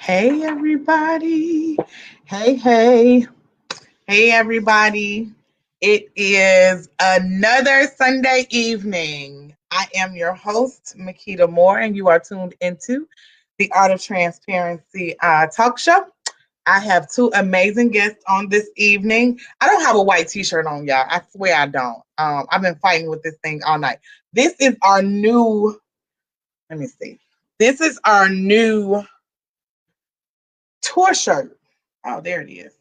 Hey, everybody. Hey, hey. Hey, everybody. It is another Sunday evening. I am your host, Marquitta Moore, and you are tuned into the Art of Transparency talk show. I have two amazing guests on this evening. I don't have a white t-shirt on, y'all. I swear I don't. I've been fighting with this thing all night. This is our new, let me see. This is our new tour shirt. Oh, there it is.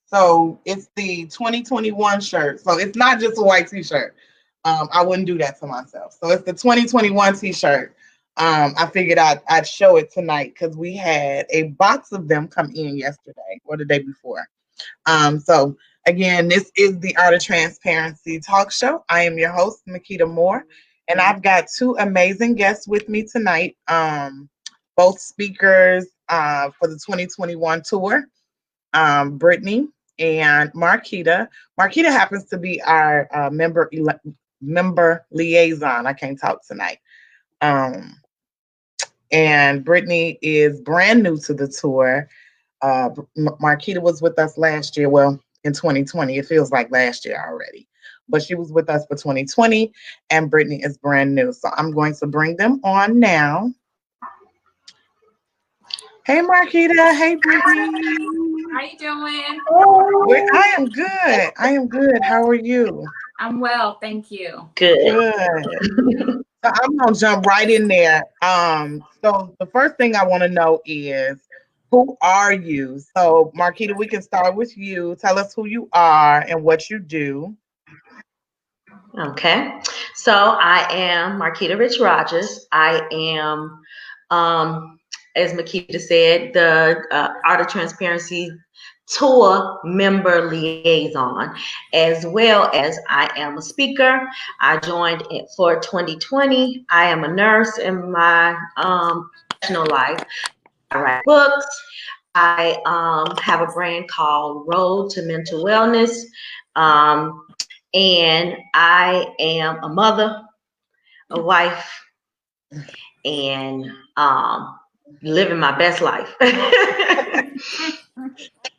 So it's the 2021 shirt. So it's not just a white t-shirt. I wouldn't do that to myself. So it's the 2021 t-shirt. I figured I'd show it tonight because we had a box of them come in yesterday or the day before. So again, this is the Art of Transparency talk show. I am your host, Marquitta Moore, and I've got two amazing guests with me tonight. Both speakers for the 2021 tour, Brittany and Marquitta. Marquitta happens to be our member liaison. I can't talk tonight. And Brittany is brand new to the tour. Marquitta was with us last year. Well, in 2020, it feels like last year already. But she was with us for 2020, and Brittany is brand new. So I'm going to bring them on now. Hey, Marquitta. Hey, Brittany. How you doing? I am good. I am good. How are you? I'm well, thank you. Good. So I'm gonna jump right in there. So the first thing I want to know is, who are you? So Marquitta, we can start with you. Tell us who you are and what you do. Okay, so I am Marquitta Rodgers. I am, as Marquitta said, the Art of Transparency tour member liaison, as well as I am a speaker. I joined it for 2020. I am a nurse in my professional life. I write books. I have a brand called Road to Mental Wellness. And I am a mother, a wife, and living my best life.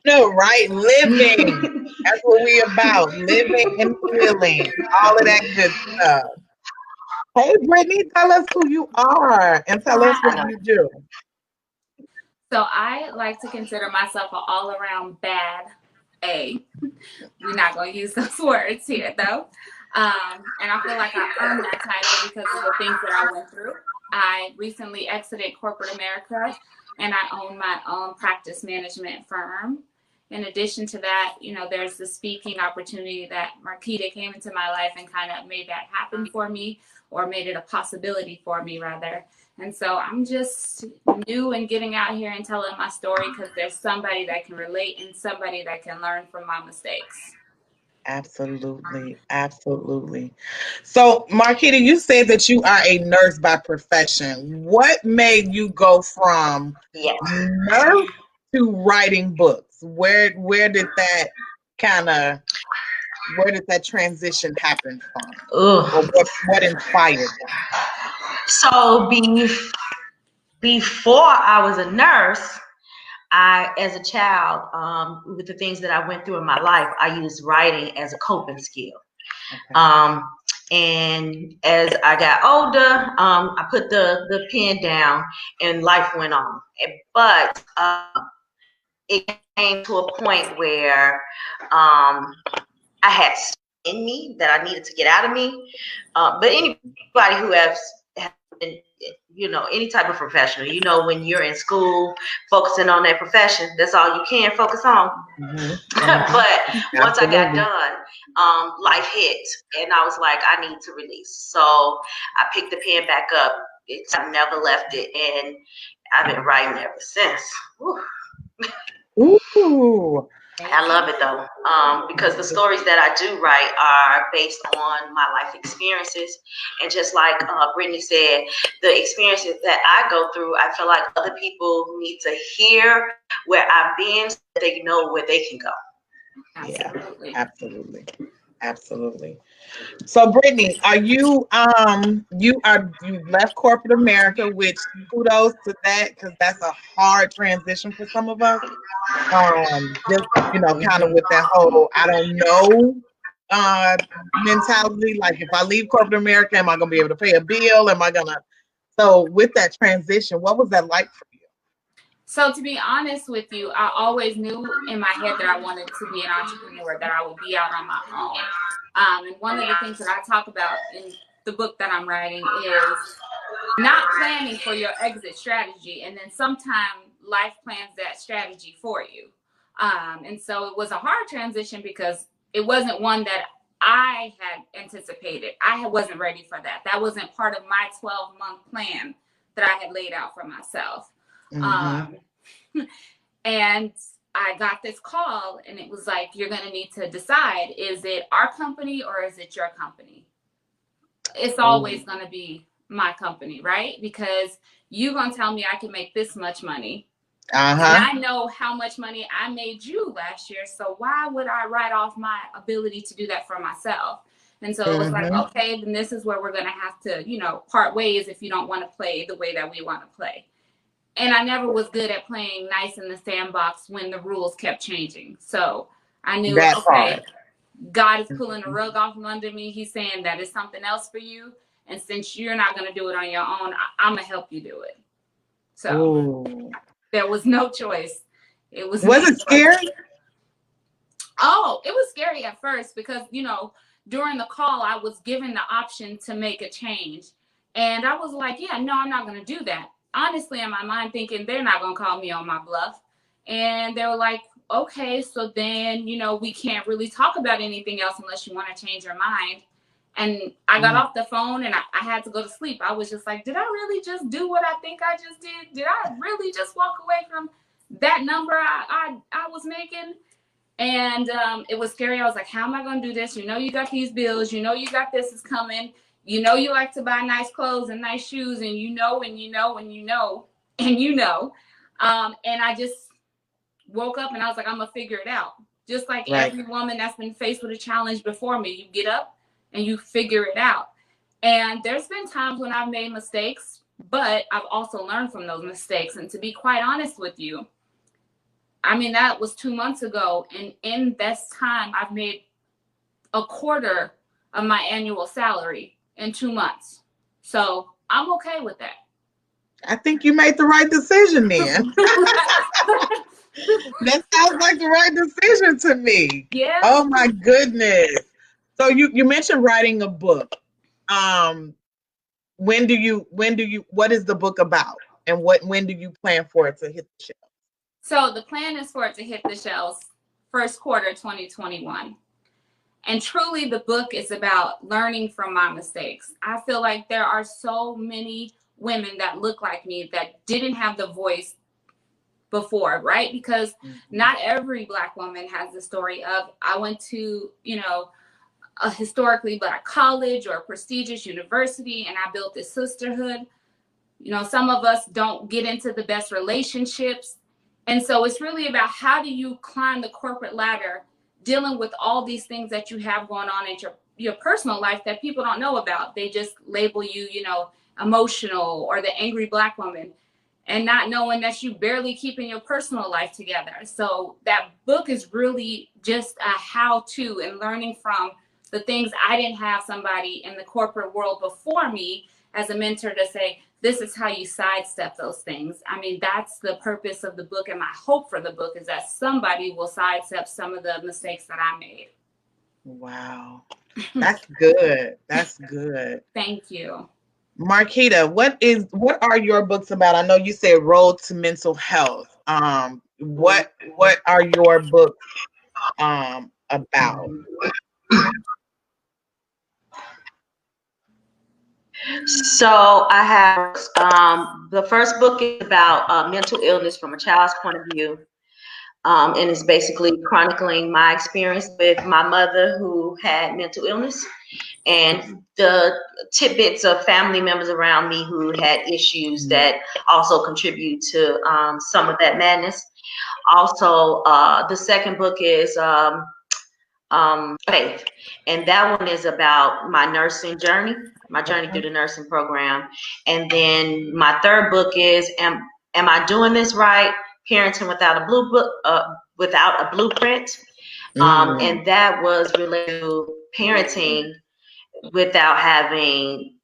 No, right? Living. That's what we about. Living and feeling. All of that good stuff. Hey, Brittany, tell us who you are and tell us what you do. So I like to consider myself an all-around bad A. We're not going to use those words here, though. And I feel like I earned that title because of the things that I went through. I recently exited corporate America, and I own my own practice management firm. In addition to that, there's the speaking opportunity that Marquitta came into my life and kind of made that happen for me, or made it a possibility for me, rather. And so I'm just new and getting out here and telling my story because there's somebody that can relate and somebody that can learn from my mistakes. Absolutely. Absolutely. So, Marquitta, you said that you are a nurse by profession. What made you go from nurse to writing books? Where did that transition happen from? Or what inspired that? So before I was a nurse, as a child, with the things that I went through in my life, I used writing as a coping skill. Okay. And as I got older, I put the pen down and life went on. But it came to a point where I had in me that I needed to get out of me. But anybody who has been, any type of professional, when you're in school focusing on that profession, that's all you can focus on. Mm-hmm. But once I got done, life hit and I was like, I need to release. So I picked the pen back up. I never left it, and I've been writing ever since. Ooh. I love it though, because the stories that I do write are based on my life experiences. And just like Brittany said, the experiences that I go through, I feel like other people need to hear where I've been so they know where they can go. Absolutely. Yeah, absolutely. Absolutely. So, Brittany, are you left corporate America, which kudos to that because that's a hard transition for some of us. Just kind of with that whole I don't know uh mentality. Like, if I leave corporate America, am I gonna be able to pay a bill? Am I gonna So with that transition, what was that like for you? So to be honest with you, I always knew in my head that I wanted to be an entrepreneur, that I would be out on my own. And one of the things that I talk about in the book that I'm writing is not planning for your exit strategy, and then sometimes life plans that strategy for you. And so it was a hard transition because it wasn't one that I had anticipated. Wasn't ready for that. That wasn't part of my 12-month plan that I had laid out for myself. Mm-hmm. And I got this call, and it was like, you're going to need to decide, is it our company or is it your company? It's always going to be my company, right? Because you're going to tell me I can make this much money. And I know how much money I made you last year. So why would I write off my ability to do that for myself? And so it was like, okay, then this is where we're going to have to, part ways if you don't want to play the way that we want to play. And I never was good at playing nice in the sandbox when the rules kept changing. So I knew, God is pulling the rug off from under me. He's saying that it's something else for you. And since you're not going to do it on your own, I'm going to help you do it. So there was no choice. Was it scary? Oh, it was scary at first because, during the call, I was given the option to make a change. And I was like, yeah, no, I'm not going to do that. Honestly, in my mind, thinking they're not going to call me on my bluff. And they were like, okay, so then, we can't really talk about anything else unless you want to change your mind. And I got off the phone and I had to go to sleep. I was just like, did I really just do what I think I just did? Did I really just walk away from that number I was making? And it was scary. I was like, how am I going to do this? You got these bills. You got this is coming. You like to buy nice clothes and nice shoes. And and I just woke up and I was like, I'm going to figure it out. Just like every woman that's been faced with a challenge before me, you get up and you figure it out. And there's been times when I've made mistakes, but I've also learned from those mistakes. And to be quite honest with you, that was 2 months ago. And in this time, I've made a quarter of my annual salary in 2 months. So I'm okay with that. I think you made the right decision then. That sounds like the right decision to me. Yeah. Oh my goodness. So you mentioned writing a book. What is the book about? And when do you plan for it to hit the shelves? So the plan is for it to hit the shelves first quarter 2021. And truly the book is about learning from my mistakes. I feel like there are so many women that look like me that didn't have the voice before, right? Because not every Black woman has the story of, I went to, a historically Black college or a prestigious university and I built this sisterhood. Some of us don't get into the best relationships. And so it's really about how do you climb the corporate ladder, dealing with all these things that you have going on in your personal life that people don't know about. They just label you, emotional or the angry Black woman, and not knowing that you barely keeping your personal life together. So that book is really just a how-to and learning from the things I didn't have somebody in the corporate world before me as a mentor to say, this is how you sidestep those things. That's the purpose of the book. And my hope for the book is that somebody will sidestep some of the mistakes that I made. Wow. That's good. That's good. Thank you. Marquitta, what are your books about? I know you said Road to Mental Health. What are your books about? So I have the first book is about mental illness from a child's point of view. And it's basically chronicling my experience with my mother who had mental illness and the tidbits of family members around me who had issues that also contribute to some of that madness. Also, the second book is Faith, and that one is about my nursing journey, my journey through the nursing program. And then my third book is Am I Doing This Right? Parenting Without a Without a Blueprint. And that was related to parenting without having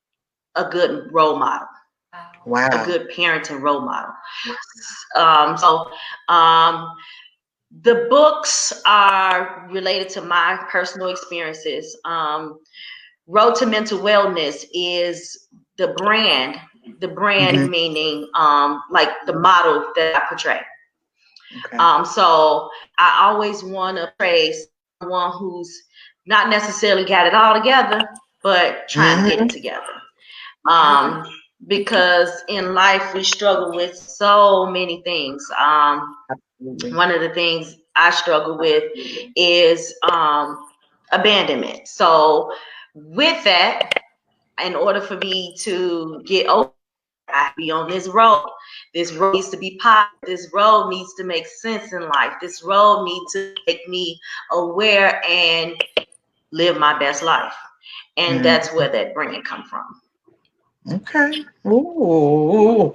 a good role model. Wow. A good parenting role model. The books are related to my personal experiences. Road to Mental Wellness is the brand meaning like the model that I portray. Okay. So I always want to praise someone who's not necessarily got it all together, but trying to get it together. Because in life we struggle with so many things. One of the things I struggle with is abandonment. So with that, in order for me to get over, I have to be on this road. This road needs to be positive. This road needs to make sense in life. This road needs to make me aware and live my best life. And that's where that brand come from. Okay. Ooh.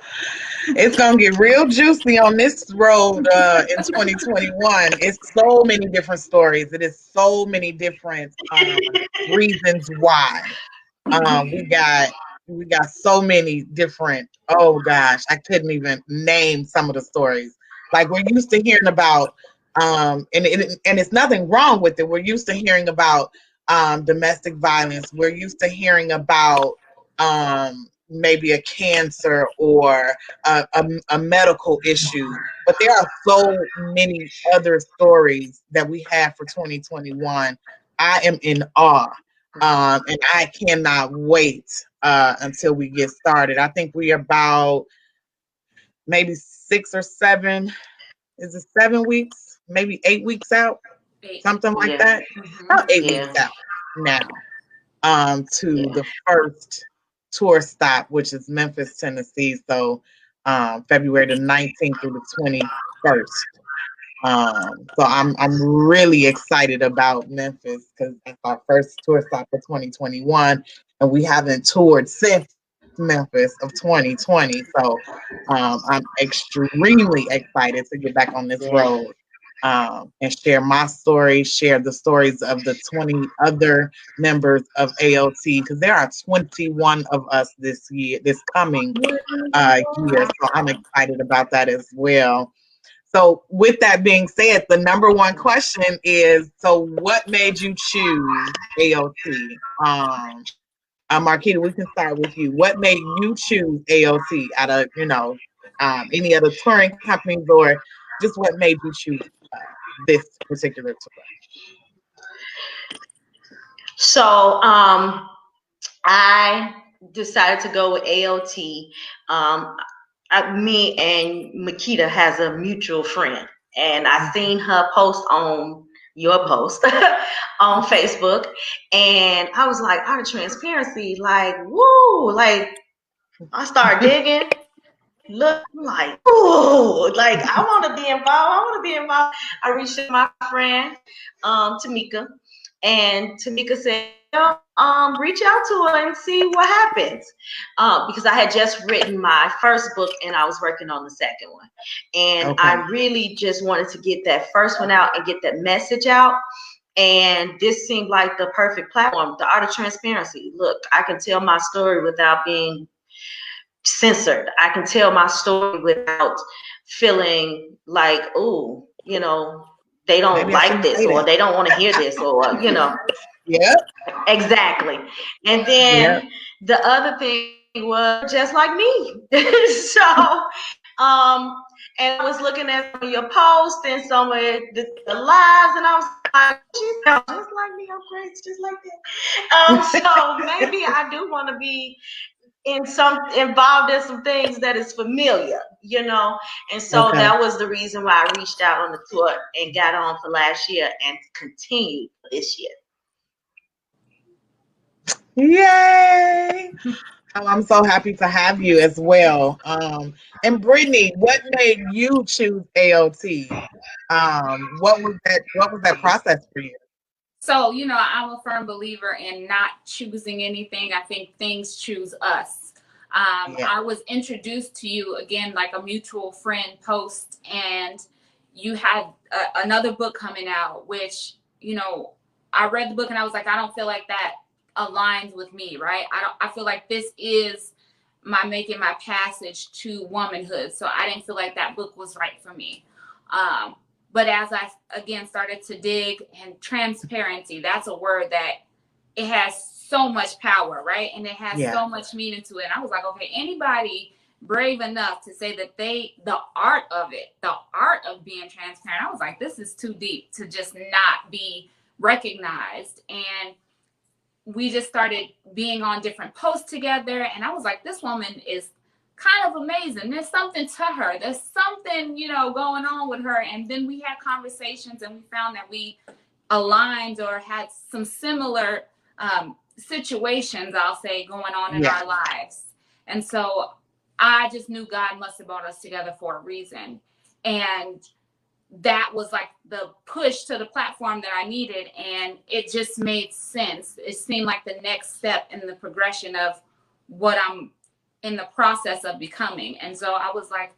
It's gonna get real juicy on this road in 2021. It's so many different stories. It is so many different reasons why. We got so many different. Oh gosh, I couldn't even name some of the stories. Like we're used to hearing about, and it's nothing wrong with it. We're used to hearing about domestic violence. We're used to hearing about maybe a cancer or a medical issue. But there are so many other stories that we have for 2021. I am in awe. And I cannot wait until we get started. I think we are about maybe 6 or 7. Is it 7 weeks? Maybe 8 weeks out? Something like that. About 8 weeks out now to the first tour stop, which is Memphis, Tennessee. So February the 19th through the 21st. So I'm really excited about Memphis because that's our first tour stop for 2021, and we haven't toured since Memphis of 2020. So I'm extremely excited to get back on this road and share my story, share the stories of the 20 other members of AOT because there are 21 of us this coming year. So I'm excited about that as well. So with that being said, the number one question is, so what made you choose AOT? Marquitta, we can start with you. What made you choose AOT out of, any other touring companies, or just what made you choose this particular tour? So I decided to go with AOT. Me and Marquitta has a mutual friend, and I seen her post on your post on Facebook, and I was like, Art of Transparency, like, woo, like I started digging. Look like, ooh, like I want to be involved. I reached out to my friend, Tamika, and Tamika said, reach out to her and see what happens. Because I had just written my first book and I was working on the second one. And I really just wanted to get that first one out and get that message out. And this seemed like the perfect platform, the Art of Transparency. Look, I can tell my story without being censored. I can tell my story without feeling like, oh, they don't like this or they don't want to hear this or, Yeah. Exactly. And then the other thing was just like me. So, and I was looking at some of your posts and some of the lives, and I was like, she sounds just like me. I'm crazy, just like that. So maybe I do want to be involved in some things that is familiar, and so that was the reason why I reached out on the tour and got on for last year and continued this year. Yay! I'm so happy to have you as well. And Brittany, what made you choose AOT? What was that process for you? So, I'm a firm believer in not choosing anything. I think things choose us. Yeah. I was introduced to you again, like a mutual friend post, and you had another book coming out, which, I read the book and I was like, I don't feel like that aligns with me, right? I feel like this is making my passage to womanhood. So I didn't feel like that book was right for me. But as I again started to dig, and transparency, that's a word that it has so much power, right? And it has so much meaning to it. And I was like, okay, anybody brave enough to say that the art of it, the art of being transparent, I was like, this is too deep to just not be recognized. And we just started being on different posts together. And I was like, this woman is kind of amazing. There's something to her. There's something, going on with her. And then we had conversations and we found that we aligned or had some similar situations, I'll say, going on in our lives. And so I just knew God must have brought us together for a reason. And that was like the push to the platform that I needed. And it just made sense. It seemed like the next step in the progression of what I'm in the process of becoming. And so I was like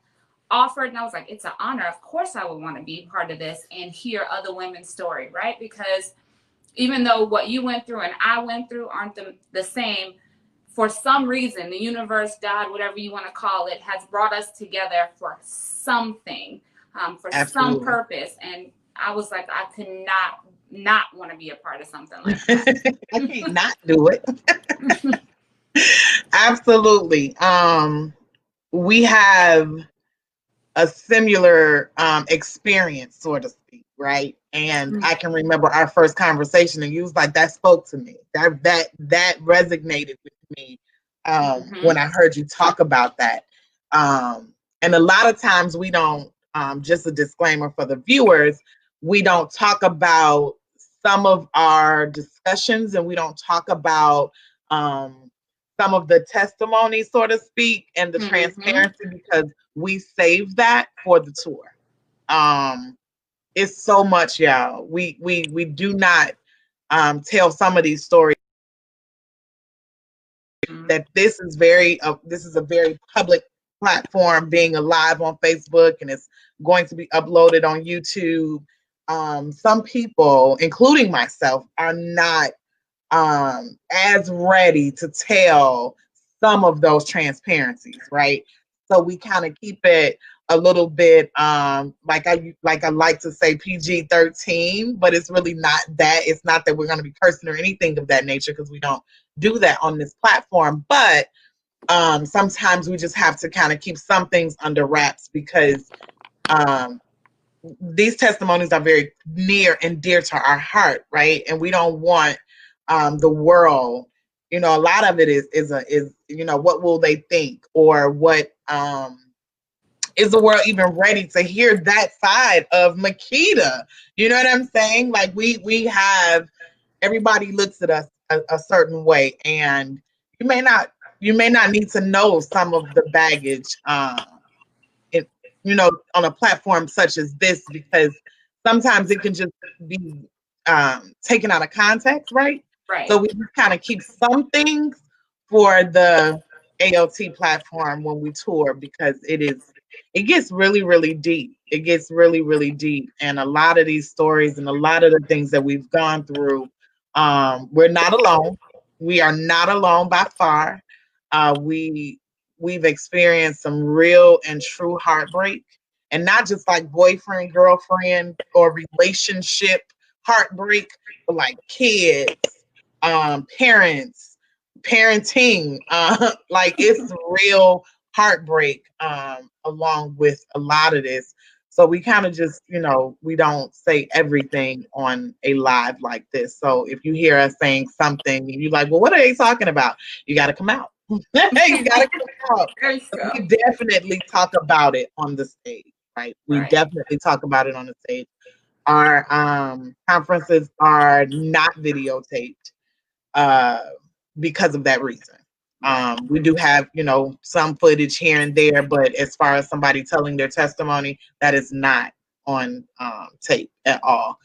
offered, and I was like, it's an honor. Of course I would want to be part of this and hear other women's story, right? Because even though what you went through and I went through aren't the same, for some reason, the universe, God, whatever you want to call it, has brought us together for something, for some purpose. And I was like, I could not want to be a part of something like that. I can't not do it. Absolutely. We have a similar experience, so to speak, right? And I can remember our first conversation, and you was like, "That spoke to me. That resonated with me when I heard you talk about that." And a lot of times we don't. Just a disclaimer for the viewers: we don't talk about some of our discussions, and we don't talk about some of the testimonies, so to speak, and the transparency, because we save that for the tour. It's so much, y'all. We do not tell some of these stories. That this is a very public platform, being alive on Facebook, and it's going to be uploaded on YouTube. Some people, including myself, are not as ready to tell some of those transparencies, right? So we kind of keep it a little bit like I like to say PG-13, but it's really not that. It's not that we're going to be cursing or anything of that nature, because we don't do that on this platform. But sometimes we just have to kind of keep some things under wraps, because these testimonies are very near and dear to our heart, right? And we don't want the world, a lot of it is what will they think, or what is the world even ready to hear that side of Marquitta? You know what I'm saying? Like we have, everybody looks at us a certain way, and you may not need to know some of the baggage on a platform such as this, because sometimes it can just be taken out of context, right? Right. So we just kind of keep some things for the ALT platform when we tour, because it gets really, really deep. It gets really, really deep. And a lot of these stories and a lot of the things that we've gone through, we're not alone. We are not alone by far. We've experienced some real and true heartbreak, and not just like boyfriend, girlfriend, or relationship heartbreak, but like kids, parents, parenting, like it's real heartbreak along with a lot of this. So we kind of just, we don't say everything on a live like this. So if you hear us saying something, you're like, well, what are they talking about? You got to come out. You gotta come out. We definitely talk about it on the stage, right? We definitely talk about it on the stage. Our conferences are not videotaped because of that reason. We do have, some footage here and there, but as far as somebody telling their testimony, that is not on tape at all.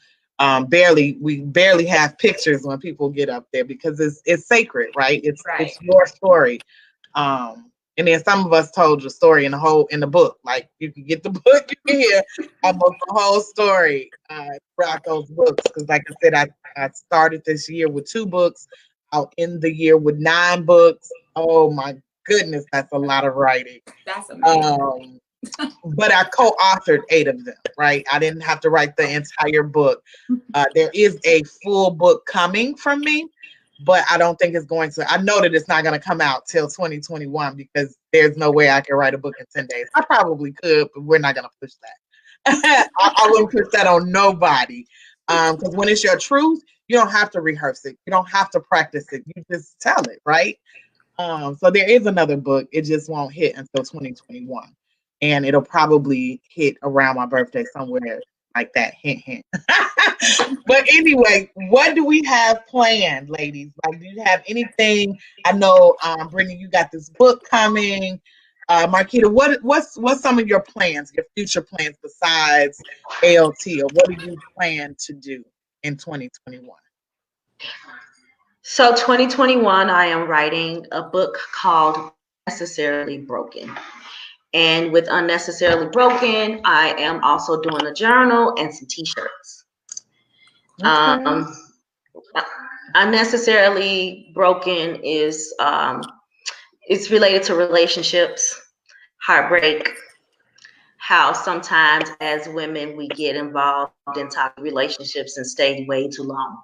we barely have pictures when people get up there because it's sacred, right? It's Right. your story. And then some of us told the story in the book. Like you can get the book, you can hear almost the whole story throughout those books. Because like I said, I started this year with 2 books. I'll end the year with 9 books. Oh my goodness, that's a lot of writing. That's amazing. But I co-authored 8 of them, right? I didn't have to write the entire book. There is a full book coming from me, but I don't think it's going to. I know that it's not going to come out till 2021 because there's no way I can write a book in 10 days. I probably could, but we're not going to push that. I wouldn't push that on nobody because when it's your truth, you don't have to rehearse it. You don't have to practice it. You just tell it, right? So there is another book. It just won't hit until 2021. And it'll probably hit around my birthday somewhere like that. Hint, hint. But anyway, what do we have planned, ladies? Like, do you have anything? I know, Brittany, you got this book coming. Marquitta, what's some of your plans, your future plans besides ALT, or what do you plan to do in 2021? So 2021, I am writing a book called Necessarily Broken. And with Unnecessarily Broken, I am also doing a journal and some t-shirts. Okay. Unnecessarily Broken is it's related to relationships, heartbreak, how sometimes as women we get involved in toxic relationships and stay way too long.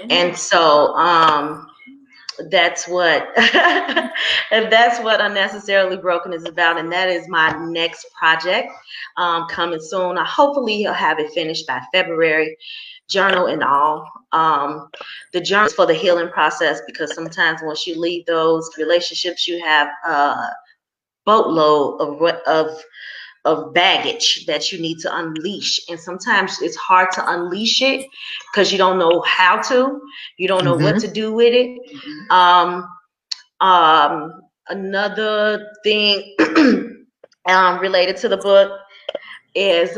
And so that's what that's what Unnecessarily Broken is about, and that is my next project coming soon. I hopefully he'll have it finished by February, journal and all. The journal is for the healing process because sometimes once you leave those relationships, you have a boatload of baggage that you need to unleash, and sometimes it's hard to unleash it because you don't know how to, you don't know what to do with it. Another thing related to the book is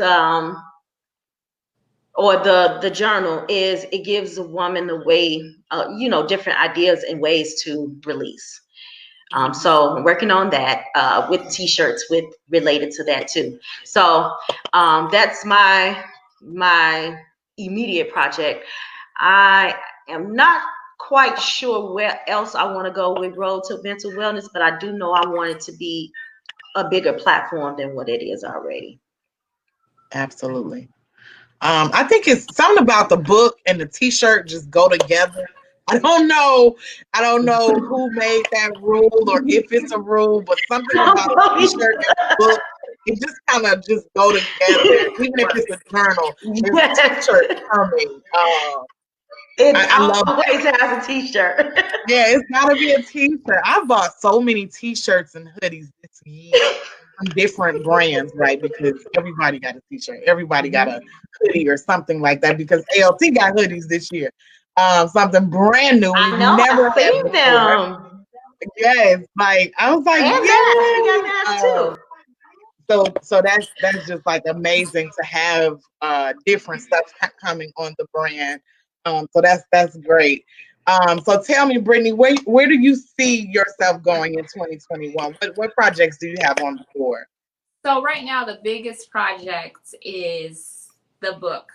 or the journal is it gives a woman a way, different ideas and ways to release. So I'm working on that with t-shirts with related to that too. So that's my immediate project. I am not quite sure where else I want to go with Road to Mental Wellness, but I do know I want it to be a bigger platform than what it is already. Absolutely. I think it's something about the book and the t-shirt just go together. I don't know who made that rule or if it's a rule, but something about the t-shirt and the book, it just kind of just go together. Even if it's a journal, there's a t-shirt coming. I always has a t-shirt. Yeah, it's gotta be a t-shirt. I bought so many t-shirts and hoodies this year from different brands, right? Because everybody got a t-shirt, everybody got a hoodie or something like that. Because ALT got hoodies this year, something brand new. I know, never I've seen them. Yes, like I was like, and yes. we got masks too. So that's just like amazing to have different stuff coming on the brand. So that's great. So tell me, Brittany, where do you see yourself going in 2021? What projects do you have on the board? So right now, the biggest project is the book.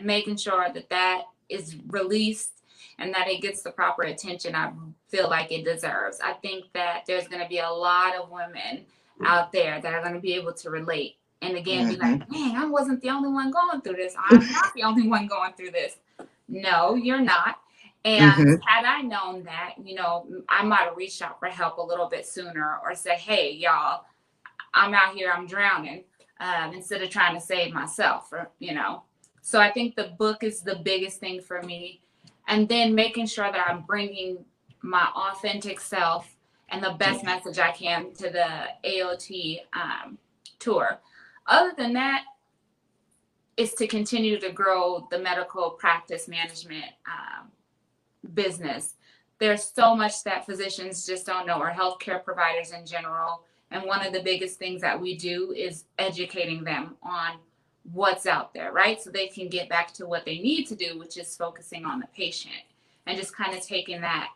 Making sure that is released and that it gets the proper attention I feel like it deserves. I think that there's going to be a lot of women out there that are going to be able to relate. And again, be like, man, I wasn't the only one going through this. I'm not the only one going through this. No, you're not. And had I known that, I might have reached out for help a little bit sooner or said, hey, y'all, I'm out here, I'm drowning, instead of trying to save myself, So I think the book is the biggest thing for me. And then making sure that I'm bringing my authentic self and the best message I can to the AOT tour. Other than that, is to continue to grow the medical practice management business. There's so much that physicians just don't know, or healthcare providers in general. And one of the biggest things that we do is educating them on what's out there, right? So they can get back to what they need to do, which is focusing on the patient and just kind of taking that,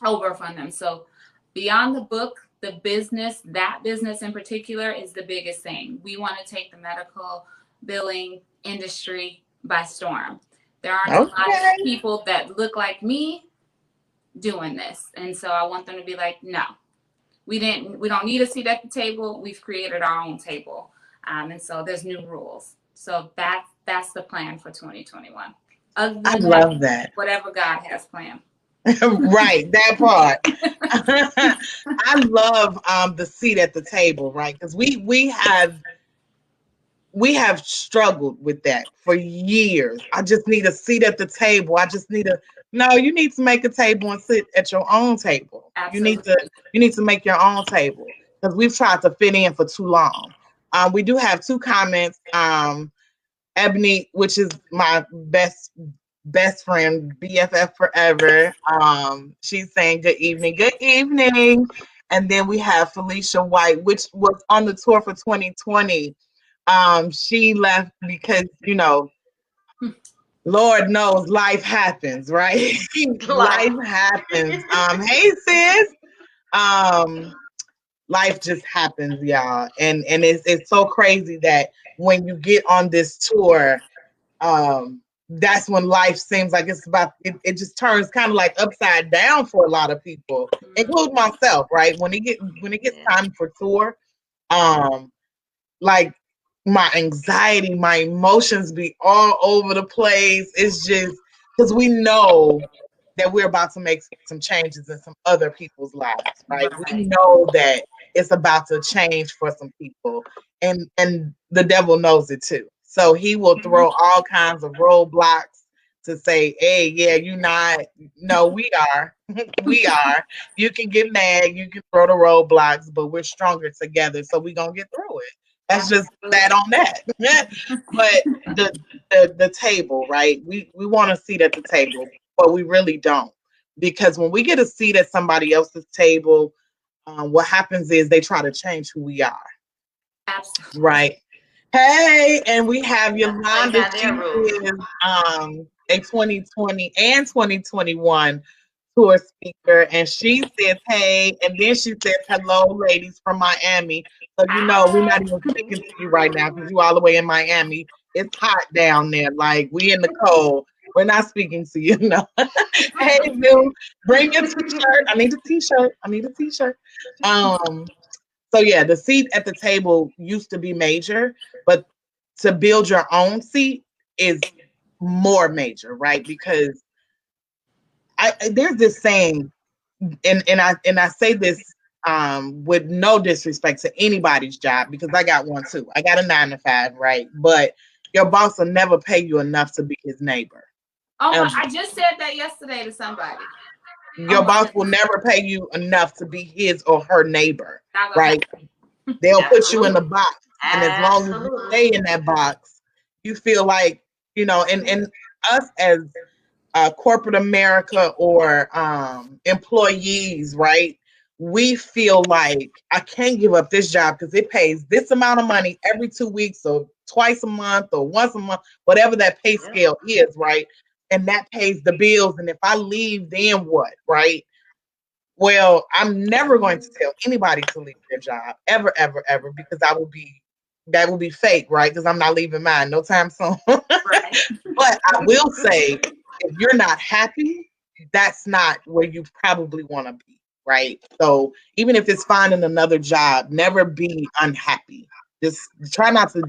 over from them. So beyond the book, the business, that business in particular is the biggest thing. We want to take the medical billing industry by storm. There aren't a lot of people that look like me doing this. And so I want them to be like, no, we don't need a seat at the table. We've created our own table. And so there's new rules. So that's the plan for 2021. I love that. Whatever God has planned. Right, that part. I love the seat at the table, right? Because we have struggled with that for years. I just need a seat at the table. No, you need to make a table and sit at your own table. Absolutely. You need to make your own table because we've tried to fit in for too long. We do have 2 comments. Ebony, which is my best friend, BFF forever. She's saying good evening, good evening. And then we have Felicia White, which was on the tour for 2020. She left because, Lord knows life happens, right? Life happens. Hey sis. Life just happens, y'all. And it's so crazy that when you get on this tour, that's when life seems like it's about it just turns kind of like upside down for a lot of people, including myself, right? When it gets time for tour, like my anxiety, my emotions be all over the place. It's just because we know that we're about to make some changes in some other people's lives, right? We know that it's about to change for some people, and the devil knows it too. So he will throw all kinds of roadblocks to say, hey, yeah, you not. No, we are. We are. You can get mad, you can throw the roadblocks, but we're stronger together, so we're going to get through it. That's just that on that. But the table, right? We want a seat at the table, but we really don't. Because when we get a seat at somebody else's table, what happens is they try to change who we are. Absolutely. Right. Hey, and we have Yolanda. She is a 2020 and 2021 tour speaker, and she says, hey, and then she says, hello, ladies from Miami. So, we're not even speaking to you right now because you all the way in Miami. It's hot down there. Like, we in the cold. We're not speaking to you. No. Hey, Bill, bring your t-shirt. I need a t-shirt. So yeah, the seat at the table used to be major, but to build your own seat is more major, right? Because there's this saying, and I say this with no disrespect to anybody's job, because I got one too. I got a 9 to 5, right? But your boss will never pay you enough to be his neighbor. Oh, I just said that yesterday to somebody. Your boss will never pay you enough to be his or her neighbor, right? They'll put you in the box, and as long as you stay in that box, you feel like, and us as corporate America or employees, right? We feel like I can't give up this job because it pays this amount of money every 2 weeks or twice a month or once a month, whatever that pay scale is, right? And that pays the bills. And if I leave, then what, right? Well, I'm never going to tell anybody to leave their job ever, ever, ever, because that will be fake, right? Because I'm not leaving mine no time soon. Right. But I will say, if you're not happy, that's not where you probably want to be, right? So even if it's finding another job, never be unhappy. Just try not to,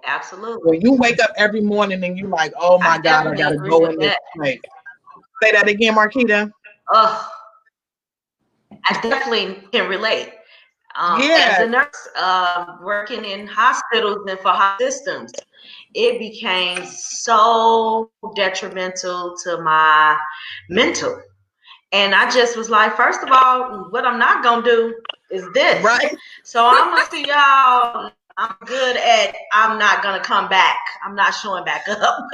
Absolutely. when you wake up every morning and you're like, oh my God, I gotta go in this place. Say that again, Marquitta. Oh, I definitely can relate. As a nurse, working in hospitals and for systems, it became so detrimental to my mental. And I just was like, first of all, what I'm not going to do is this. Right. So I'm going to see y'all. I'm good at, I'm not going to come back. I'm not showing back up.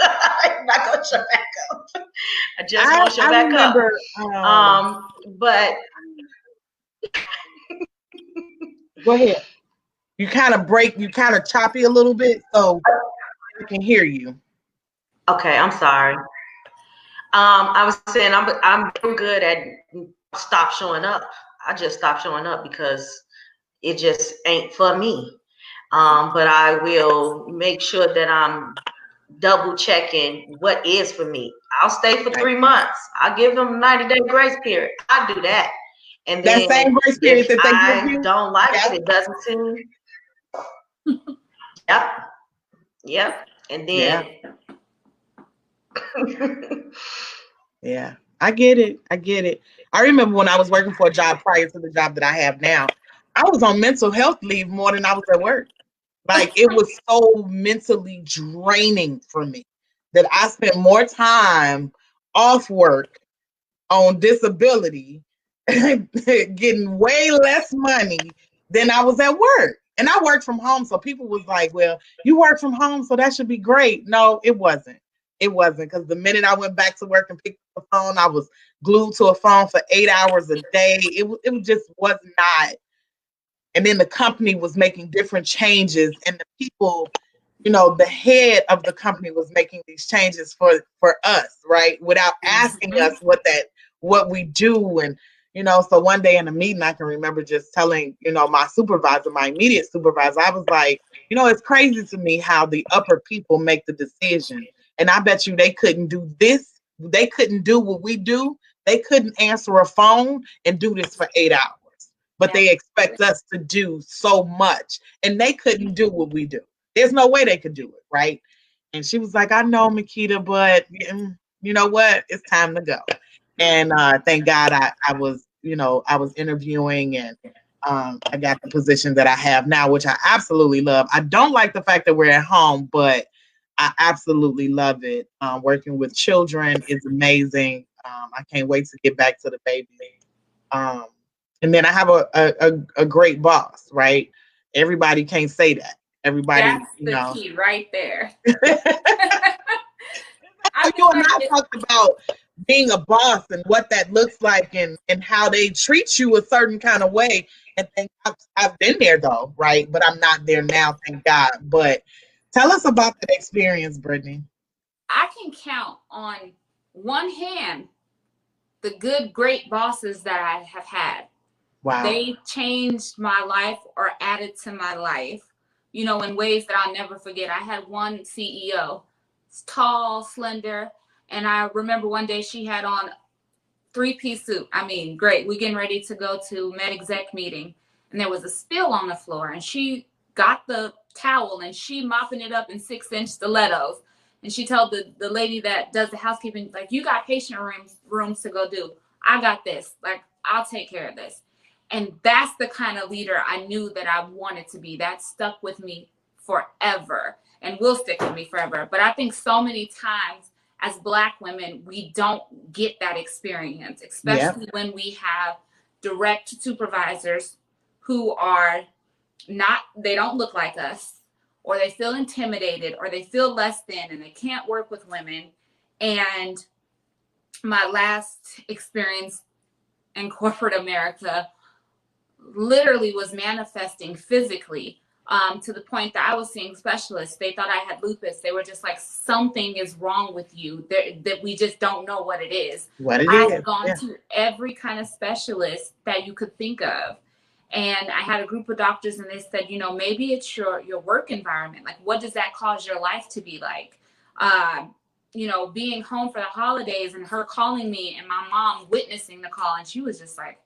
I'm not going to show back up. I just won't show back up. But go ahead. You kind of choppy a little bit, so I can hear you. Okay, I'm sorry. I was saying I'm good at stop showing up. I just stopped showing up because it just ain't for me. But I will make sure that I'm double checking what is for me. I'll stay for 3 months. I'll give them a 90-day grace period. I do that. And That then same grace period if that they give I you. don't like Yeah. it doesn't seem. Yep. And then Yeah. I get it. I remember when I was working for a job prior to the job that I have now, I was on mental health leave more than I was at work. Like, it was so mentally draining for me that I spent more time off work on disability, getting way less money than I was at work. And I worked from home. So people was like, well, you work from home, so that should be great. No, it wasn't. It wasn't, because the minute I went back to work and picked up the phone, I was glued to a phone for 8 hours a day. It just was not. And then the company was making different changes, and the people, the head of the company was making these changes for us, right? Without asking us what we do. And, so one day in a meeting, I can remember just telling, my supervisor, my immediate supervisor, I was like, it's crazy to me how the upper people make the decision. And I bet you they couldn't do this. They couldn't do what we do. They couldn't answer a phone and do this for 8 hours. But they expect us to do so much. And they couldn't do what we do. There's no way they could do it, right? And she was like, I know, Marquitta, but you know what? It's time to go. And thank God I was, I was interviewing, and I got the position that I have now, which I absolutely love. I don't like the fact that we're at home, but I absolutely love it. Working with children is amazing. I can't wait to get back to the baby. And then I have a great boss, right? Everybody can't say that. Everybody, That's the key right there. You and I talked about being a boss and what that looks like, and how they treat you a certain kind of way. And I've been there though, right? But I'm not there now, thank God. But tell us about that experience, Brittany. I can count on one hand the good, great bosses that I have had. Wow. They changed my life or added to my life, in ways that I'll never forget. I had one CEO, tall, slender, and I remember one day she had on 3-piece suit. I mean, great. We're getting ready to go to med exec meeting, and there was a spill on the floor, and she got the towel and she mopping it up in 6-inch stilettos. And she told the lady that does the housekeeping, like, you got patient rooms to go do. I got this. Like, I'll take care of this. And that's the kind of leader I knew that I wanted to be. That stuck with me forever and will stick with me forever. But I think so many times as Black women, we don't get that experience, especially when we have direct supervisors who are they don't look like us, or they feel intimidated, or they feel less than, and they can't work with women. And my last experience in corporate America literally was manifesting physically, to the point that I was seeing specialists. They thought I had lupus. They were just like, something is wrong with you, that we just don't know what it is. I had gone to every kind of specialist that you could think of. And I had a group of doctors, and they said, maybe it's your work environment. Like, what does that cause your life to be like? Being home for the holidays and her calling me and my mom witnessing the call. And she was just like,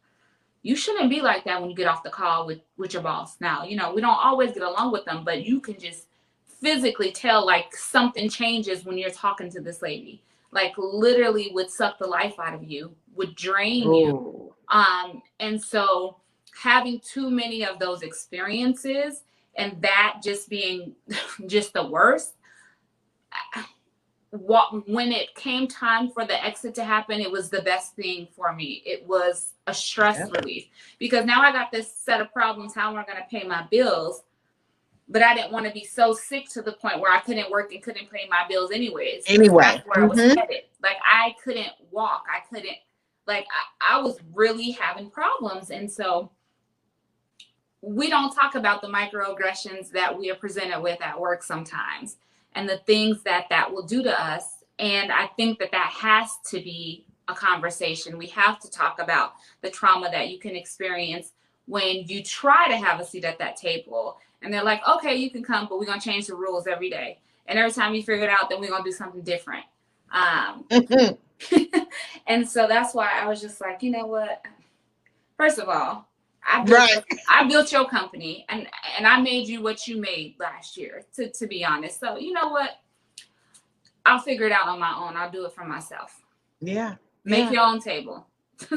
you shouldn't be like that when you get off the call with your boss. Now, we don't always get along with them, but you can just physically tell, like, something changes when you're talking to this lady. Like, literally would suck the life out of you, would drain you. And so having too many of those experiences, and that just being just the worst, when it came time for the exit to happen, it was the best thing for me. It was a stress relief, because now I got this set of problems. How am I going to pay my bills? But I didn't want to be so sick to the point where I couldn't work and couldn't pay my bills anyways. That's where I was headed. Like, I couldn't walk. I couldn't, like, I was really having problems. And so we don't talk about the microaggressions that we are presented with at work sometimes, and the things that will do to us. And I think that has to be a conversation. We have to talk about the trauma that you can experience when you try to have a seat at that table and they're like, okay, you can come, but we're going to change the rules every day. And every time you figure it out, then we're going to do something different. And so that's why I was just like, you know what? First of all, I built your company, and I made you what you made last year, to be honest. So you know what? I'll figure it out on my own. I'll do it for myself. Yeah. Make your own table.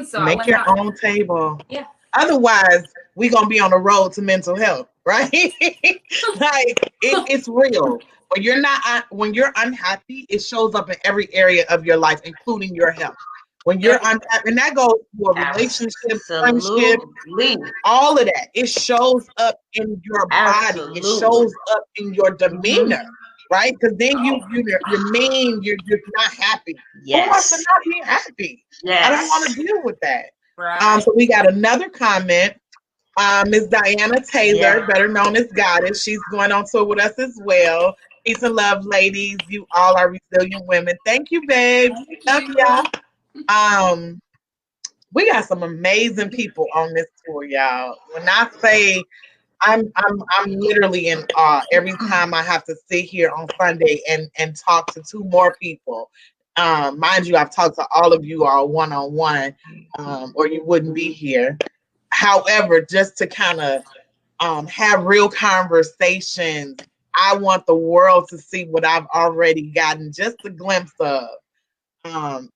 So make your own table. Yeah. Otherwise, we're going to be on the road to mental health, right? Like, it's real. When you're unhappy, it shows up in every area of your life, including your health. When you're unhappy, and that goes to a relationship, friendship, all of that. It shows up in your body. It shows up in your demeanor, right? Because then you're mean. You're just not happy. Yes. Who wants to not be happy? Yes. I don't want to deal with that. Right. So we got another comment. Ms. Diana Taylor, better known as Goddess. She's going on tour with us as well. Peace and love, ladies. You all are resilient women. Thank you, babe. Love y'all. We got some amazing people on this tour, y'all. When I say I'm literally in awe every time I have to sit here on Sunday and talk to two more people. Mind you, I've talked to all of you all one-on-one, or you wouldn't be here. However, just to kind of have real conversations, I want the world to see what I've already gotten just a glimpse of.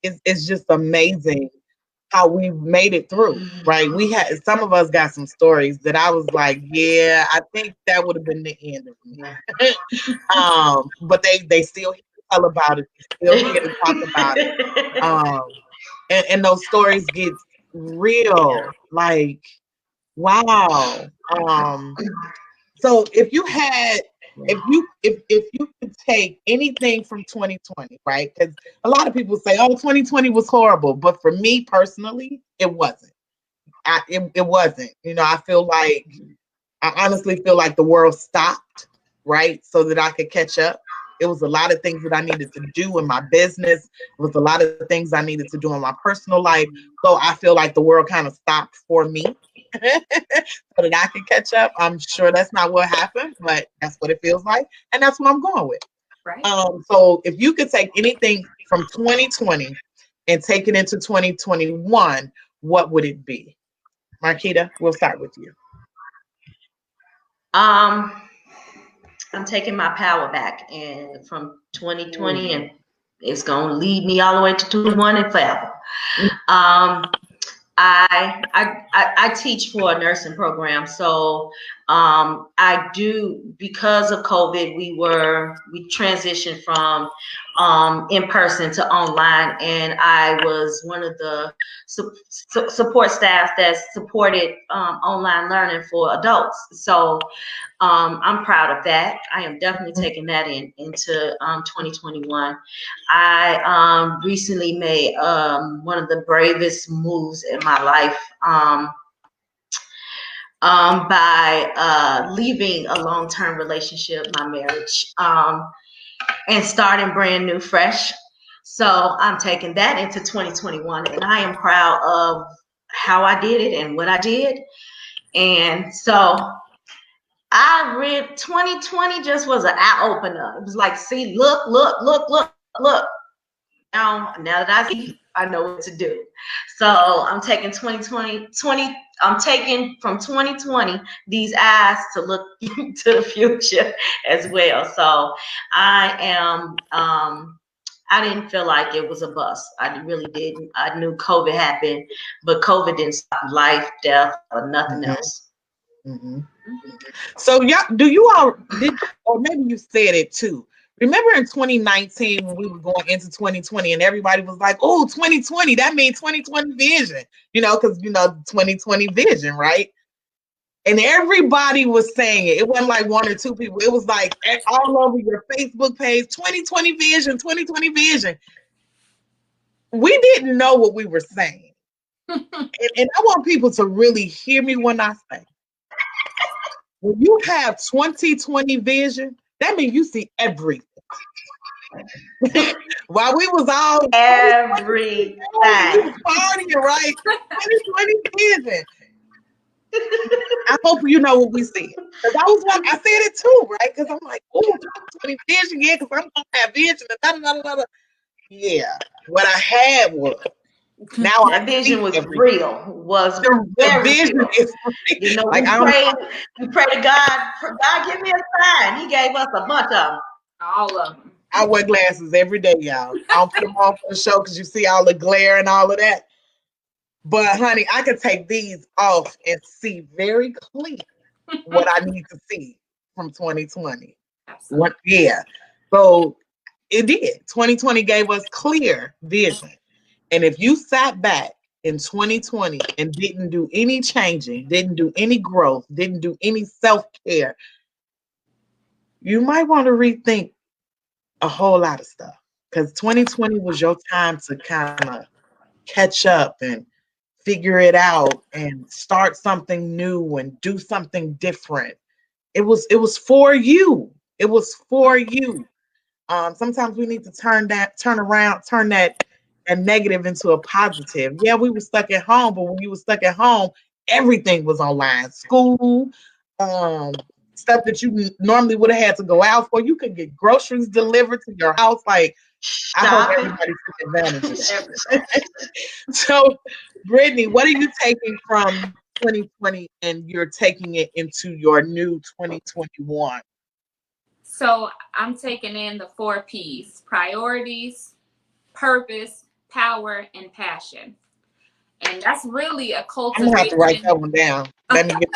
It's just amazing how we made it through, right? We had, some of us got some stories that I was like, yeah, I think that would have been the end of me. But they still tell about it. They still here to talk about it. And those stories get real, like, wow. So if you could take anything from 2020, right? Because a lot of people say, oh, 2020 was horrible. But for me personally, it wasn't. It wasn't. You know, I honestly feel like the world stopped, right? So that I could catch up. It was a lot of things that I needed to do in my business. It was a lot of things I needed to do in my personal life. So I feel like the world kind of stopped for me so that I could catch up. I'm sure that's not what happened, but that's what it feels like. And that's what I'm going with. Right. So if you could take anything from 2020 and take it into 2021, what would it be? Marquitta, we'll start with you. I'm taking my power back, and from 2020, and it's gonna lead me all the way to 21 and forever. I teach for a nursing program, so I do, because of COVID, we transitioned from in person to online, and I was one of the support staff that supported online learning for adults. So I'm proud of that. I am definitely taking that into 2021. I recently made one of the bravest moves in my life by leaving a long-term relationship, my marriage, and starting brand new, fresh. So I'm taking that into 2021, and I am proud of how I did it and what I did. And so 2020 just was an eye opener. It was like, see, look. Now that I see, I know what to do. So I'm taking 2020. I'm taking from 2020 these eyes to look to the future as well. So I am. I didn't feel like it was a bust. I really didn't. I knew COVID happened, but COVID didn't stop life, death, or nothing else. So do you all did, or maybe you said it too. Remember in 2019 when we were going into 2020 and everybody was like, oh, 2020, that means 2020 vision, because 2020 vision, right? And everybody was saying it. It wasn't like one or two people. It was like all over your Facebook page, 2020 vision, 2020 vision. We didn't know what we were saying. and I want people to really hear me when I say when you have 2020 vision, that means you see everything. While we was all Everything. we was partying, right? 2020 vision. I hope you know what we said. Because I said it too, right? Because I'm like, oh, 2020 vision, yeah, because I'm gonna have vision and da. Yeah. What I had was now that vision was everything. real. Was the vision real. is You know, like we pray to God. God, give me a sign. He gave us a bunch of them. All of them. I wear glasses every day, y'all. I don't put them on for the show because you see all the glare and all of that. But honey, I could take these off and see very clear what I need to see from 2020. Absolutely. Yeah. So it did. 2020 gave us clear vision. And if you sat back in 2020 and didn't do any changing, didn't do any growth, didn't do any self-care, you might want to rethink a whole lot of stuff. Because 2020 was your time to kind of catch up and figure it out and start something new and do something different. It was for you. It was for you. Sometimes we need to turn that negative into a positive. Yeah, we were stuck at home, but when you were stuck at home, everything was online. School, stuff that you normally would have had to go out for. You could get groceries delivered to your house. Like, I hope everybody took advantage of that. So, Brittany, what are you taking from 2020 and you're taking it into your new 2021? So I'm taking in the 4 P's: priorities, purpose, power, and passion. And that's really a cultivation. I'm gonna have to write that one down. Let me get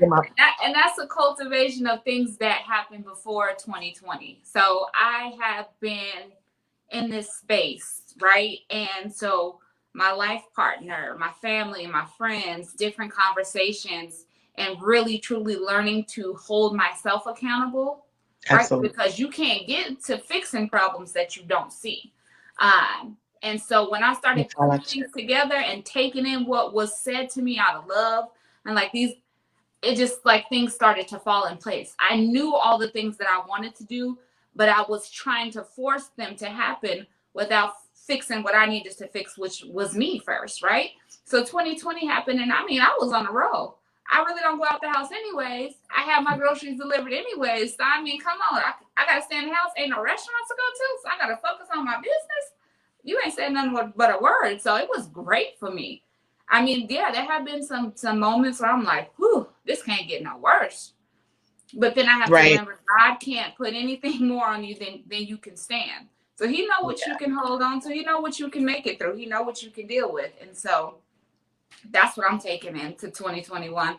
my And that's a cultivation of things that happened before 2020. So I have been in this space, right? And so my life partner, my family, my friends, different conversations, and really truly learning to hold myself accountable, right? Absolutely. Because you can't get to fixing problems that you don't see. And so when I started putting things together and taking in what was said to me out of love, and like these, it just like things started to fall in place. I knew all the things that I wanted to do, but I was trying to force them to happen without fixing what I needed to fix, which was me first, right? So 2020 happened, and I mean, I was on the road. I really don't go out the house anyways. I have my groceries delivered anyways. So I mean, come on. I got to stay in the house. Ain't no restaurants to go to. So I got to focus on my business. You ain't saying nothing but a word. So it was great for me. I mean, yeah, there have been some moments where I'm like, whew, this can't get no worse. But then I have to remember, God can't put anything more on you than you can stand. So he know what you can hold on to. He know what you can make it through. He know what you can deal with. And so that's what I'm taking into 2021.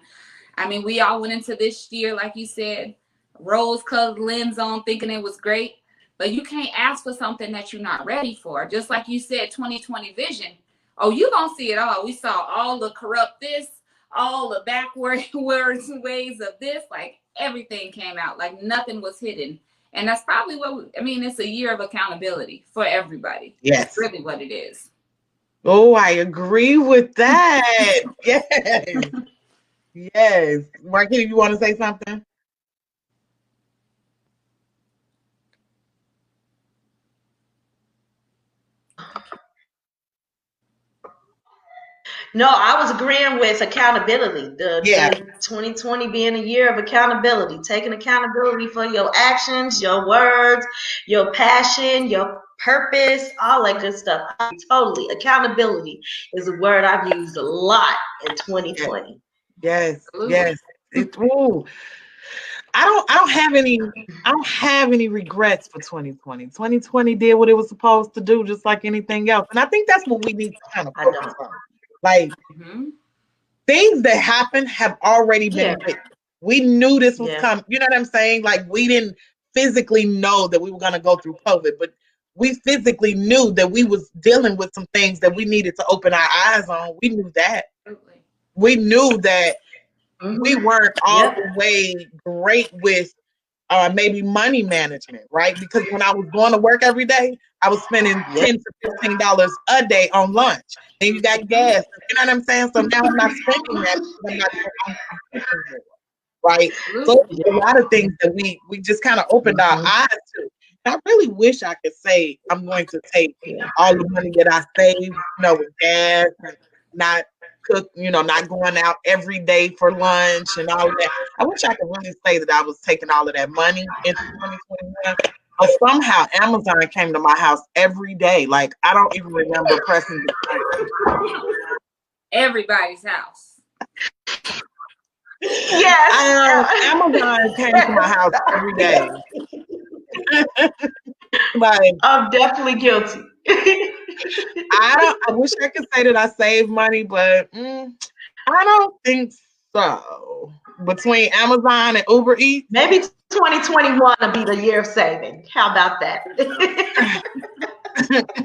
I mean, we all went into this year, like you said, rose-colored lens on, thinking it was great. But you can't ask for something that you're not ready for. Just like you said, 2020 vision. Oh, you're going to see it all. We saw all the corrupt this, all the backwards ways of this. Like, everything came out. Like, nothing was hidden. And that's probably it's a year of accountability for everybody. Yes. That's really what it is. Oh, I agree with that. Yes. Yes. Marquitta, you want to say something? No, I was agreeing with accountability. The 2020 being a year of accountability, taking accountability for your actions, your words, your passion, your purpose, all that good stuff. Totally. Accountability is a word I've used a lot in 2020. Yes. Yes. I don't have any regrets for 2020. 2020 did what it was supposed to do, just like anything else. And I think that's what we need to kind of focus on. Like, things that happen have already been written. We knew this was coming. You know what I'm saying? Like, we didn't physically know that we were going to go through COVID, but we physically knew that we was dealing with some things that we needed to open our eyes on. We knew that. We knew that we weren't all the way great with maybe money management, right? Because when I was going to work every day, I was spending $10 to $15 a day on lunch. Then you got gas. You know what I'm saying? So now I'm not spending that. I'm not right? So Absolutely. a lot of things that we just kind of opened our eyes to. And I really wish I could say I'm going to take all the money that I save, with gas and not cook, not going out every day for lunch and all of that. I wish I could really say that I was taking all of that money into 2021. But somehow Amazon came to my house every day. Like I don't even remember pressing the button. Everybody's house. Yes. Amazon came to my house every day. Like I'm definitely guilty. I wish I could say that I saved money, but I don't think so. Between Amazon and Uber Eats, Maybe 2021 will be the year of saving. How about that?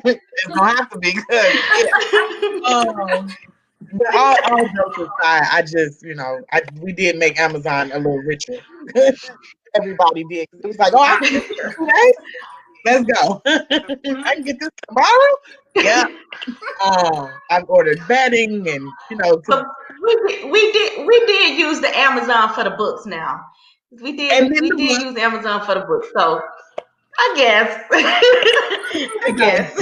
it's gonna have to be good. But all jokes aside, I just we did make Amazon a little richer. Everybody did. It was like, I can get this in 2 days. Let's go. I can get this tomorrow. Yeah. I've ordered bedding and But we did use the Amazon for the books now. We and did then use Amazon for the books. So I guess. I guess.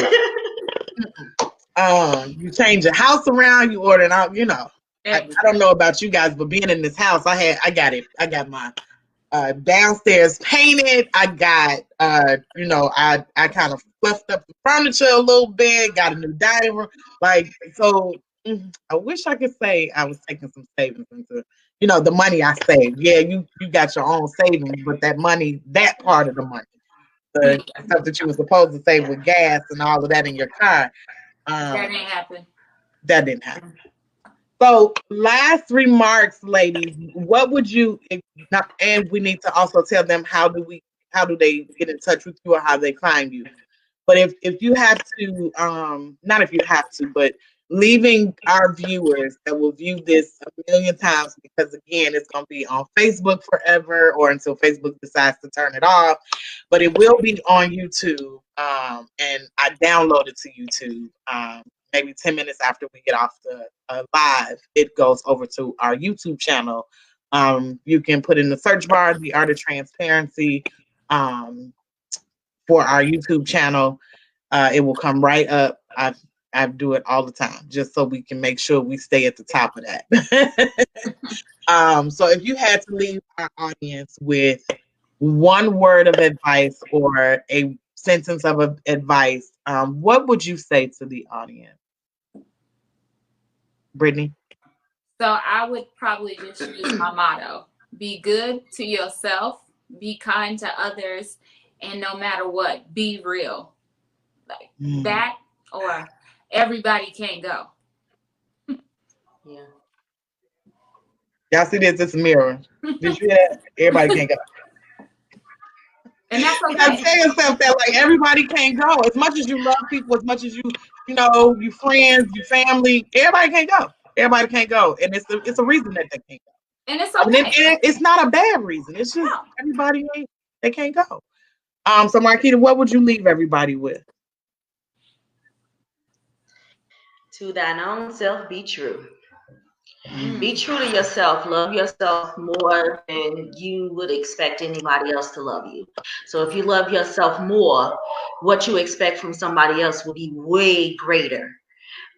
You change your house around, you order it out, I don't know about you guys, but being in this house, I got my downstairs painted. I got I kind of fluffed up the furniture a little bit, got a new dining room. Like so I wish I could say I was taking some savings into the money I saved. Yeah, you got your own savings, but that money, that part of the money, the stuff that you were supposed to save with gas and all of that in your car. That didn't happen. That didn't happen. So, last remarks, ladies. What would you? And we need to also tell them how do they get in touch with you or how they find you. But if you have to, not if you have to, but leaving our viewers that will view this a million times because again, it's going to be on Facebook forever or until Facebook decides to turn it off. But it will be on YouTube, and I download it to YouTube. Maybe 10 minutes after we get off the live, it goes over to our YouTube channel. You can put in the search bar The Art of Transparency for our YouTube channel. It will come right up. I do it all the time just so we can make sure we stay at the top of that. So if you had to leave our audience with one word of advice or a sentence of advice, what would you say to the audience? Brittany? So I would probably just use my motto: be good to yourself, be kind to others, and no matter what, be real. Like that, or everybody can't go. Yeah. Y'all see this? It's a mirror. Did you hear that? Everybody can't go. And that's You gotta okay. tell yourself that like everybody can't go. As much as you love people, as much as your friends, your family, everybody can't go. Everybody can't go. And it's a reason that they can't go. And it's I mean, okay. it's not a bad reason. It's just No. everybody they can't go. So Marquitta, what would you leave everybody with? To thine own self be true. Be true to yourself. Love yourself more than you would expect anybody else to love you. So if you love yourself more, what you expect from somebody else will be way greater.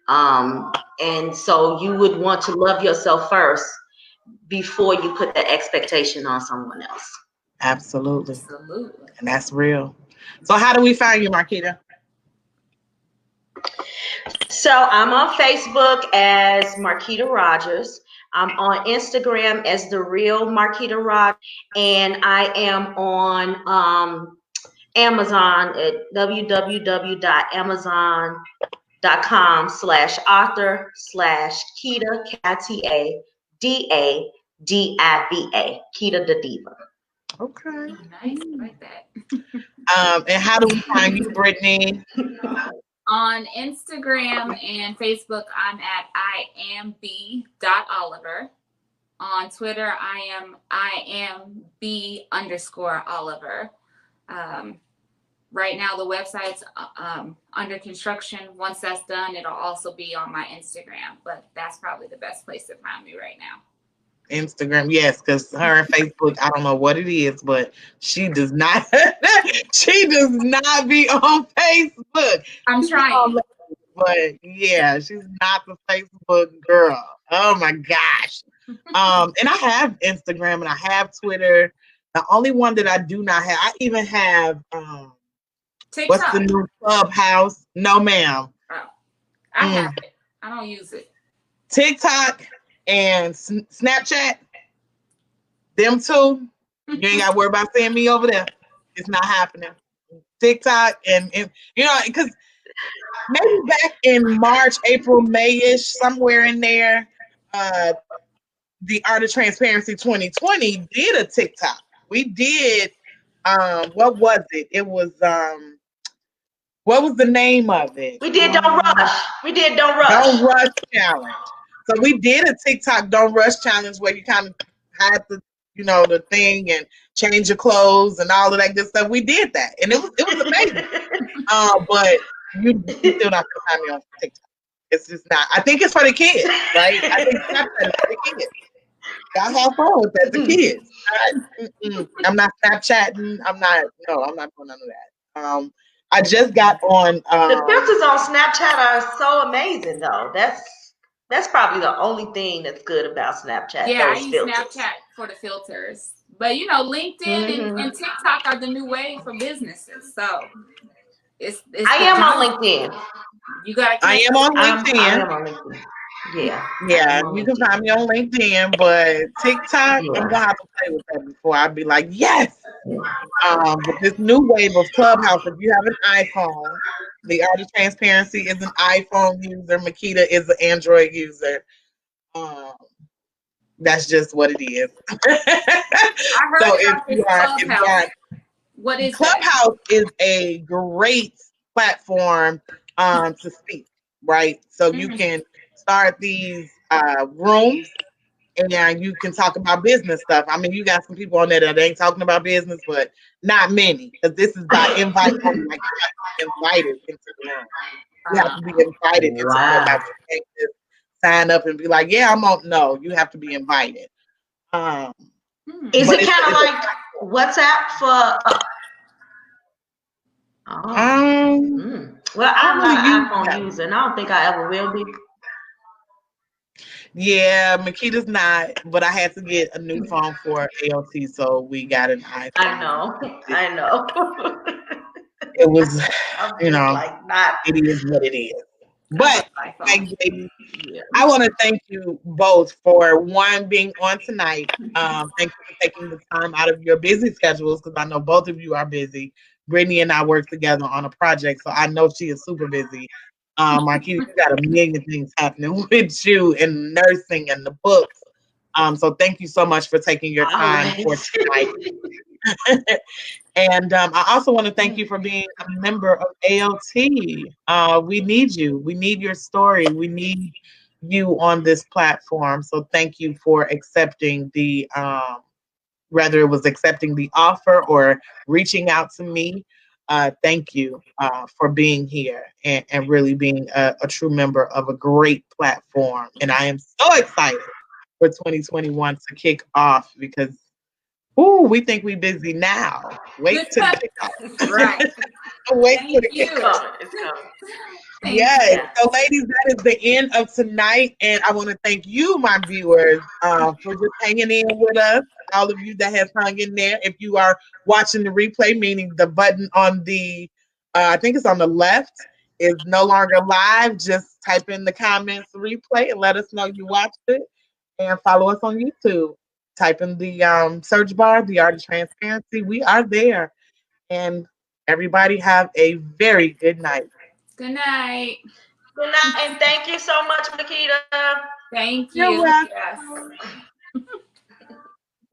And so you would want to love yourself first before you put that expectation on someone else. Absolutely. Absolutely. And that's real. So how do we find you, Marquitta? So I'm on Facebook as Marquitta Rodgers. I'm on Instagram as The Real Marquitta Rodgers. And I am on Amazon at www.amazon.com/author/Kita, K-I-T-A-D-A-D-I-V-A, Kita the Diva. Okay. Nice. I like that. And how do we find you, Brittany? On Instagram and Facebook, I'm at iamb.oliver. On Twitter, iamb_Oliver. Right now, the website's under construction. Once that's done, it'll also be on my Instagram. But that's probably the best place to find me right now. Instagram, yes, because her and Facebook, I don't know what it is, but she does not. She does not be on Facebook. I'm She's on, trying. but yeah, she's not the Facebook girl. Oh my gosh. And I have Instagram and I have Twitter. The only one that I do not have, I even have what's the TikTok. new Clubhouse? No, ma'am. Oh, I have it. I don't use it. TikTok and Snapchat. Them two, you ain't got to worry about seeing me over there. It's not happening. TikTok and you know, because maybe back in March, April, May-ish, somewhere in there, the Art of Transparency 2020 did a TikTok. We did what was it? It was what was the name of it? We did Don't Rush. We did Don't Rush. Don't Rush Challenge. So we did a TikTok Don't Rush Challenge where you kind of had the, you know, the thing and change your clothes and all of that good stuff. We did that, and it was amazing. But you still not gonna find me on TikTok. It's just not. I think it's for the kids, right? I think Snapchat is for the kids. Y'all have fun with that, the kids. I'm not Snapchatting. I'm not doing none of that. I just got on. The filters on Snapchat are so amazing, though. That's probably the only thing that's good about Snapchat. Yeah, I those use filters. Snapchat for the filters. But you know, LinkedIn and TikTok are the new wave for businesses. So it's I am on LinkedIn. You gotta. I am on LinkedIn. I am on LinkedIn. Yeah. Yeah, you can find me on LinkedIn, but TikTok, I'm gonna have to play with that before I'd be like, yes. But this new wave of Clubhouse, if you have an iPhone, the Art of Transparency is an iPhone user, Marquitta is an Android user. That's just what it is. I heard So about this Clubhouse. What is Clubhouse is a great platform to speak, right? So you can start these rooms and you can talk about business stuff. I mean, you got some people on there that ain't talking about business, but not many, because this is by invite only. Like, you have to be invited into the room. You have to be invited into Clubhouse. You can't just sign up and be like, yeah, I'm on. No, you have to be invited. Is it kind of like WhatsApp for? Well, I'm not an iPhone user, and I don't think I ever will be. Yeah, Marquitta's not, but I had to get a new phone for AOT, so we got an iPhone. I know. It was, you know, like not. It is what it is. But I want to thank you both for being on tonight. Thank you for taking the time out of your busy schedules, because I know both of you are busy. Brittany and I work together on a project, so I know she is super busy. Marquitta, you got a million things happening with you and nursing and the books. So thank you so much for taking your time for tonight. And I also want to thank you for being a member of ALT. We need you. We need your story. We need you on this platform. So thank you for accepting the, whether it was accepting the offer or reaching out to me. Thank you for being here and really being a true member of a great platform. And I am so excited for 2021 to kick off, because we think we busy now. Wait till the kickoff. Right. Wait till the kickoff. It's coming. Yes. So, ladies, that is the end of tonight. And I want to thank you, my viewers, for just hanging in with us. All of you that have hung in there. If you are watching the replay, meaning the button on the, I think it's on the left, is no longer live. Just type in the comments replay and let us know you watched it. And follow us on YouTube. Type in the search bar, The Art of Transparency. We are there. And everybody have a very good night. Good night. Good night, and thank you so much, Marquitta. Thank you. You're welcome. Yes.